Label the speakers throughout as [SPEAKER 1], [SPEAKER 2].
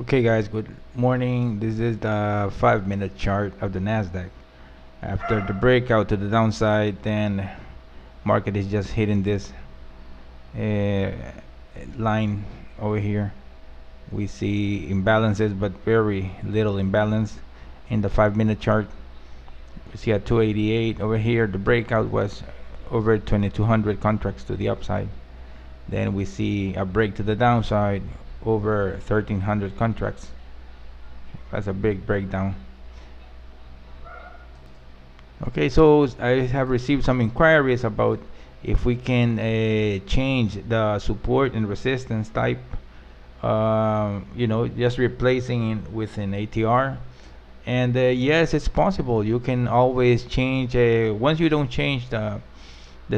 [SPEAKER 1] Okay guys, good morning. This is the 5-minute chart of the Nasdaq. After the breakout to the downside, then market is just hitting this uh, line over here. We see imbalances, but very little imbalance in the 5-minute chart. We see a 288 over here. The breakout was over 2200 contracts to the upside. Then we see a break to the downside over 1300 contracts. That's a big breakdown. Okay, so I have received some inquiries about if we can change the support and resistance type, just replacing it with an ATR. And yes, it's possible. You can always change. Once you don't change the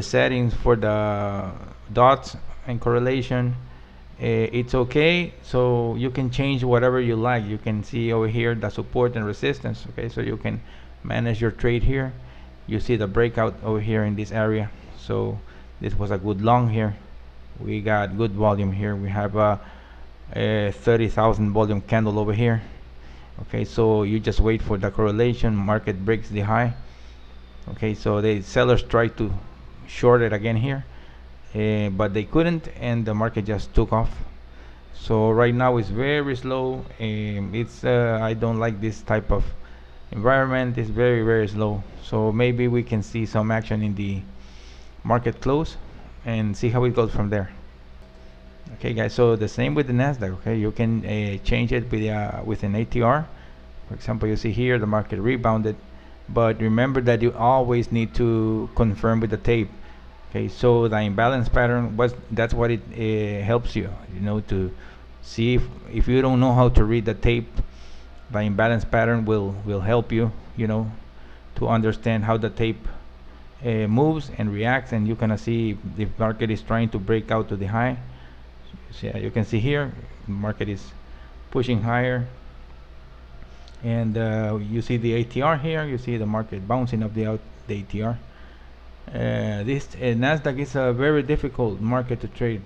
[SPEAKER 1] settings for the dots and correlation, it's okay. So you can change whatever you like. You can see over here the support and resistance. Okay, so you can manage your trade here. You see the breakout over here in this area. So this was a good long here. We got good volume here. We have a 30,000 volume candle over here. Okay, so you just wait for the correlation. Market breaks the high. Okay, so the sellers try to short it again here, but they couldn't, and the market just took off. So right now it's very slow. It's I don't like this type of environment. It's very slow. So maybe we can see some action in the market close and see how it goes from there. Okay guys, so the same with the Nasdaq. Okay, you can change it with an ATR. For example, you see here the market rebounded, but remember that you always need to confirm with the tape. Okay, so the imbalance pattern that's what it helps you, to see if you don't know how to read the tape. The imbalance pattern will help you, to understand how the tape moves and reacts, and you can see if the market is trying to break out to the high. So yeah, you can see here the market is pushing higher, and you see the ATR here. You see the market bouncing up the ATR. This Nasdaq is a very difficult market to trade,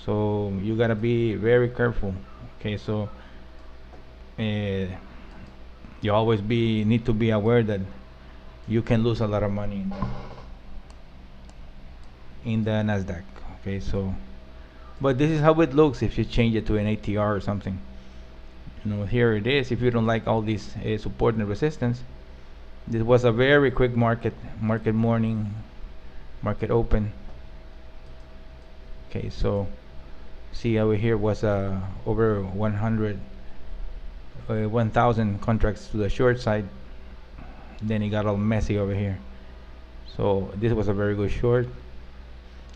[SPEAKER 1] so you gotta be very careful. Okay, so you always need to be aware that you can lose a lot of money in the Nasdaq. Okay, so but this is how it looks if you change it to an ATR or something. Here it is. If you don't like all these support and resistance, this was a very quick market morning, market open. Okay, so see over here was over 1,000 contracts to the short side. Then it got all messy over here. So this was a very good short,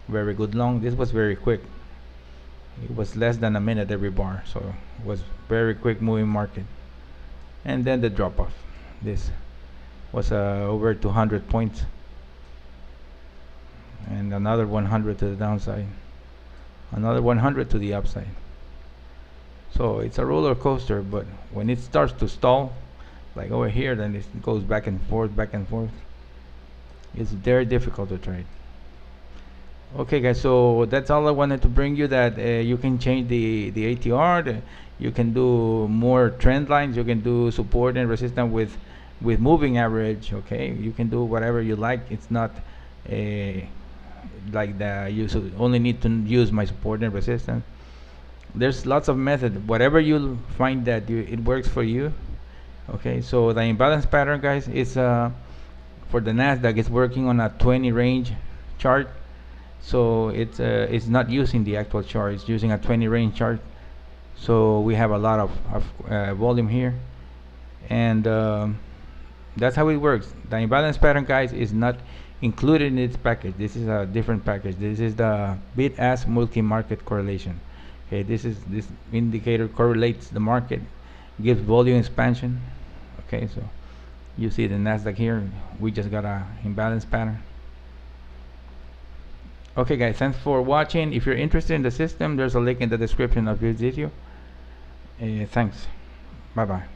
[SPEAKER 1] very good long. This was very quick. It was less than a minute every bar, so it was very quick moving market. And then the drop off. This was over 200 points, and another 100 to the downside, another 100 to the upside. So it's a roller coaster, but when it starts to stall, like over here, then it goes back and forth. It's very difficult to trade. Okay guys, so that's all I wanted to bring you, that you can change the ATR. You can do more trend lines. You can do support and resistance with moving average. Okay, you can do whatever you like. It's not like you only need to use my support and resistance. There's lots of methods. Whatever you find that it works for you. Okay, so the imbalance pattern, guys, is for the Nasdaq. It's working on a 20 range chart. So it's not using the actual chart. It's using a 20 range chart. So we have a lot of volume here, and that's how it works. The imbalance pattern, guys, is not included in its package. This is a different package. This is the Bidask Multimarket correlation. Okay, this indicator correlates the market, gives volume expansion. Okay, so you see the Nasdaq here. We just got a imbalance pattern. Okay guys, thanks for watching. If you're interested in the system, there's a link in the description of this video. Thanks. Bye bye.